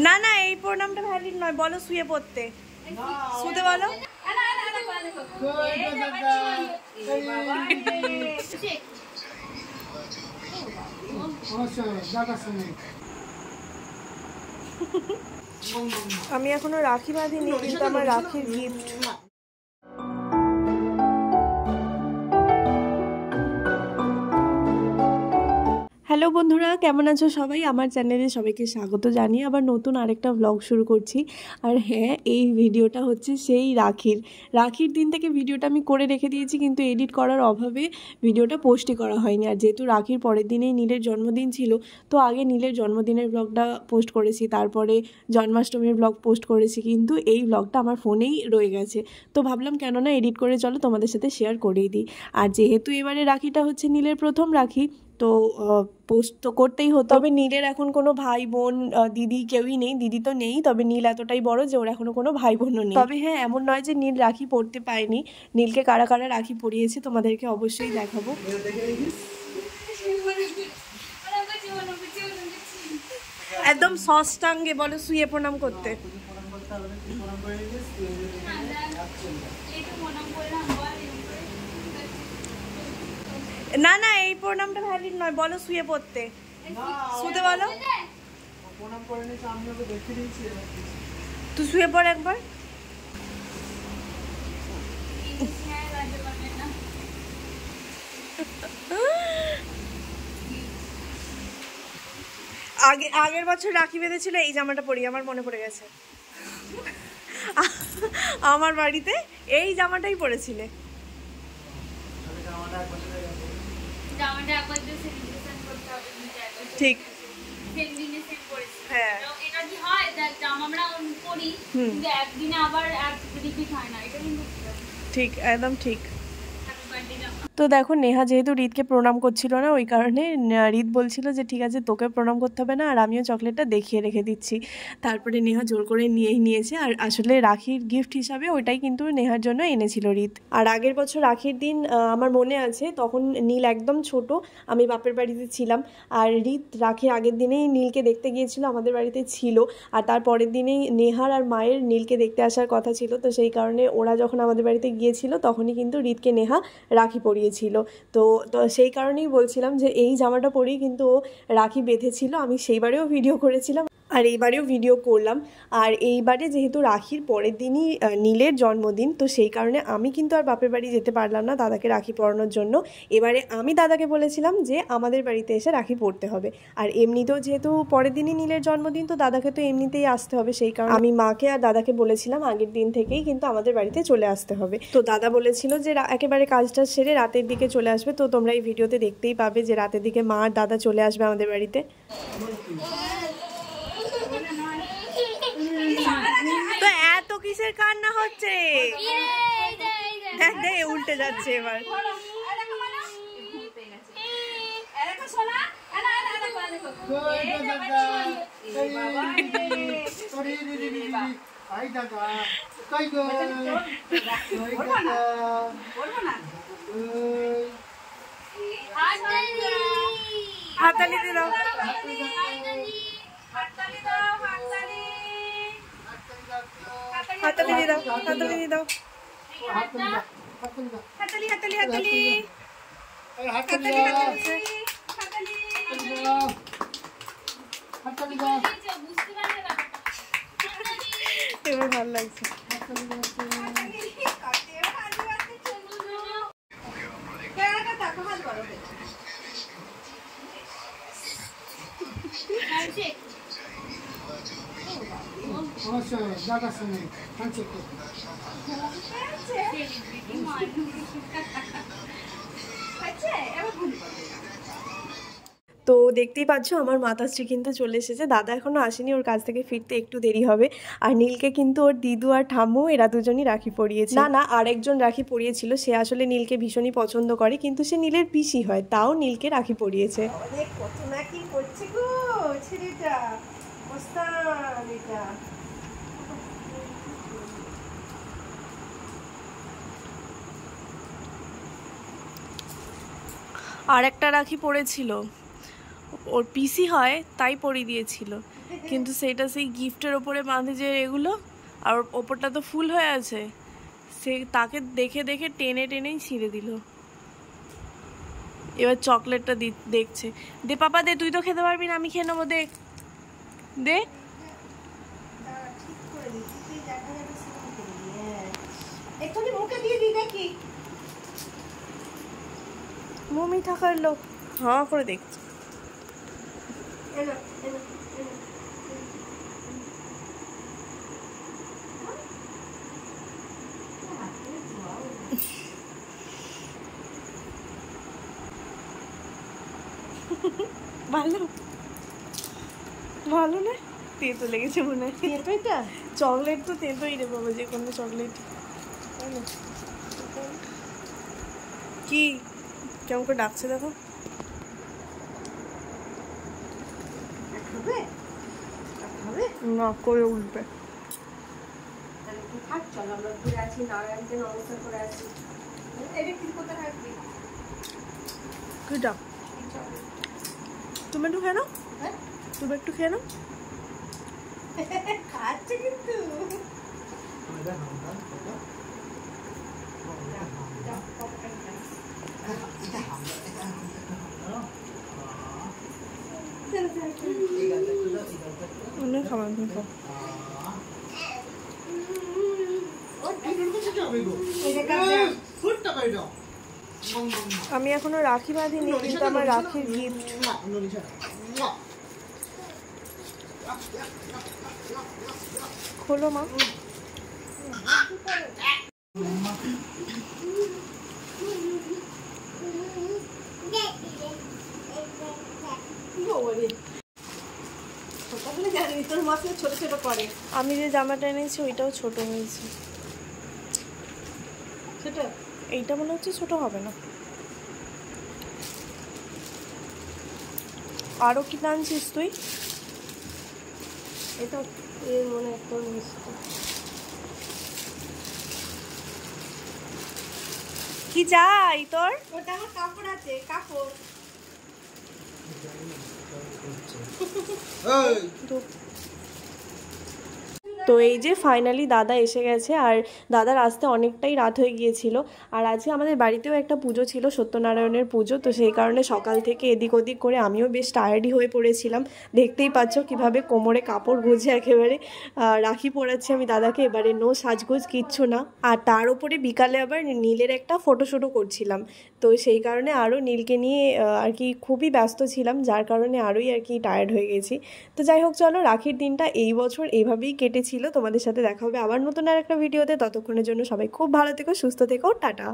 না না এই প্রণামটা ভ্যালিড নয়, বলো শুয়ে পড়তে, শুতে বলো। আমি এখনো রাখি বাঁধিনি, কিন্তু আমার রাখির গিফট। হ্যালো বন্ধুরা, কেমন আছো সবাই? আমার চ্যানেলে সবাইকে স্বাগত জানিয়ে আবার নতুন আরেকটা ব্লগ শুরু করছি। আর হ্যাঁ, এই ভিডিওটা হচ্ছে সেই রাখির দিন থেকে ভিডিওটা আমি করে রেখে দিয়েছি, কিন্তু এডিট করার অভাবে ভিডিওটা পোস্টই করা হয়নি। আর যেহেতু রাখির পরের দিনেই নীলের জন্মদিন ছিল, তো আগে নীলের জন্মদিনের ব্লগটা পোস্ট করেছি, তারপরে জন্মাষ্টমীর ব্লগ পোস্ট করেছি, কিন্তু এই ব্লগটা আমার ফোনেই রয়ে গেছে। তো ভাবলাম কেন না এডিট করে চলো তোমাদের সাথে শেয়ার করেই দিই। আর যেহেতু এবারে রাখিটা হচ্ছে নীলের প্রথম রাখি, তো পোস্ট তো করতেই হতো। তবে নীলের এখন কোনো ভাই বোন দিদি কেউই নেই, দিদি তো নেই, তবে নীল এতটাই বড় যে ওর এখনো কোনো ভাই বোনও নেই। তবে হ্যাঁ, এমন নয় যে নীল রাখি পরতে পায়নি। নীলকে কারা কারা রাখি পরিয়েছে তোমাদেরকে অবশ্যই দেখাবো। একদম সষ্টাঙ্গে বলো শুয়ে প্রণাম করতে। না না এই প্রণামটা ভ্যালিড নয়, বলো শুয়ে পড়তে, শুতে বলো। তুই শুয়ে পড় একবার। আগের বছর রাখি বেঁধেছিল এই জামাটা পরি, আমার মনে পড়ে গেছে। আমার বাড়িতে এই জামাটাই পরেছিলে। ঠিক, হ্যাঁ ঠিক, একদম ঠিক। তো দেখো, নেহা যেহেতু রিতকে প্রণাম করছিল না, ওই কারণে রিত বলছিল যে ঠিক আছে তোকে প্রণাম করতে হবে না, আর আমিও চকলেটটা দেখিয়ে রেখে দিচ্ছি। তারপরে নেহা জোর করে নিয়েই নিয়েছে। আর আসলে রাখির গিফট হিসাবে ওইটাই কিন্তু নেহার জন্য এনেছিল রিত। আর আগের বছর রাখির দিন আমার মনে আছে, তখন নীল একদম ছোট, আমি বাপের বাড়িতে ছিলাম। আর রিত রাখির আগের দিনেই নীলকে দেখতে গিয়েছিল, আমাদের বাড়িতে ছিল। আর তার পরের দিনেই নেহার আর মায়ের নীলকে দেখতে আসার কথা ছিল। তো সেই কারণে ওরা যখন আমাদের বাড়িতে গিয়েছিল, তখনই কিন্তু রিতকে নেহা রাখি পরিয়েছিল। তো সেই কারণেই বলছিলাম যে এই জামাটা পরেই কিন্তু ও রাখি বেঁধেছিল। আমি সেইবারেও ভিডিও করেছিলাম আর এইবারেও ভিডিও করলাম। আর এইবারে যেহেতু রাখির পরের দিনই নীলের জন্মদিন, তো সেই কারণে আমি কিন্তু আর বাপের বাড়ি যেতে পারলাম না দাদাকে রাখি পরানোর জন্য। এবারে আমি দাদাকে বলেছিলাম যে আমাদের বাড়িতে এসে রাখি পরতে হবে। আর এমনিতেও যেহেতু পরের দিনই নীলের জন্মদিন, তো দাদাকে তো এমনিতেই আসতে হবে। সেই কারণে আমি মাকে আর দাদাকে বলেছিলাম আগের দিন থেকেই কিন্তু আমাদের বাড়িতে চলে আসতে হবে। তো দাদা বলেছিল যে একেবারে কাজটা সেরে রাতের দিকে চলে আসবে। তো তোমরা এই ভিডিওতে দেখতেই পাবে যে রাতের দিকে মা আর দাদা চলে আসবে আমাদের বাড়িতে। তো এত কিসের কান্না হচ্ছে? দেখ দেখ উল্টে যাচ্ছে এবার। হাততালি দিয়ে দাও, হাততালি দিয়ে দাও, হাততালি দিয়ে দাও, হাততালি হাততালি হাততালি হাততালি এবার ভালো লাগছে। তো দেখতেই পাচ্ছ আমার মাতাশ্রী কিন্তু চলে এসেছে। দাদা এখনো আসেনি, ওর কাছ থেকে ফিরতে একটু দেরি হবে। আর নীলকে কিন্তু ওর দিদু আর ঠাম্মু এরা দুজনই রাখি পরিয়েছে। না না, আরেকজন রাখি পরিয়েছিল, সে আসলে নীলকে ভীষণই পছন্দ করে, কিন্তু সে নীলের পিসি হয়, তাও নীলকে রাখি পরিয়েছে। কত না কি করছে গো ছেলেটা, ওস্তাদ এটা। আর একটা রাখি পরেছিল, ওর পিসি হয় তাই পরিয়ে দিয়েছিল। কিন্তু সেটা সেই গিফটের ওপরে বাঁধে যে এগুলো, আর ওপরটা তো ফুল হয়ে আছে, সে তাকে দেখে দেখে টেনে টেনেই ছিঁড়ে দিল। এবার চকলেটটা দেখছে। দে পাপা দে, তুই তো খেতে পারবি না, আমি খেয়ে নেবো, দে দে। মমি থাকার লোক হাঁ করে দেখছে। ভালো ভালো না? তেতো লেগেছে মনে হয়। তেতোইটা চকলেট তো তেতোই রে বাবা, যে কোনো চকলেট। কি কেমন করে ডাকছে দেখো। না করে উঠবে। তুমি একটু খেয়ে নাও, তুমি একটু খেয়ে নাও। খাচ্ছে কিন্তু অনেক খাবার খাও। আমি এখনো রাখি বাঁধিনি, কিন্তু আমার রাখির গিফট। খোলো মা। আমি যে জামাটা এনেছি ওইটাও ছোট হয়েছে। এইটা মনে হচ্ছে ছোট হবে না। আরো কি আনছিস তুই? এটা মনে একটা মিষ্টি। কি চাই তোর? ওটা আমার কাপড় আছে, কাপড়। তো এই যে ফাইনালি দাদা এসে গেছে, আর দাদার আসতে অনেকটাই রাত হয়ে গিয়েছিল। আর আজকে আমাদের বাড়িতেও একটা পুজো ছিল, সত্যনারায়ণের পুজো, তো সেই কারণে সকাল থেকে এদিক ওদিক করে আমিও বেশ টায়ার্ডই হয়ে পড়েছিলাম। দেখতেই পাচ্ছ কিভাবে কোমরে কাপড় গুঁজে একেবারে রাখি পড়াচ্ছি আমি দাদাকে। এবারে নো সাজগোজ কিচ্ছু না। আর তার উপরে বিকালে আবার নীলের একটা ফটোশ্যুটও করছিলাম, তো সেই কারণে আরও নীলকে নিয়ে আর কি খুবই ব্যস্ত ছিলাম, যার কারণে আরোই আর কি টায়ার্ড হয়ে গেছি। তো যাই হোক, চলো রাখির দিনটা এই বছর এইভাবেই কেটেছিল। তোমাদের সাথে দেখা হবে আবার নতুন আর একটা ভিডিওতে। ততক্ষণের জন্য সবাই খুব ভালো থেকো, সুস্থ থেকো, টাটা।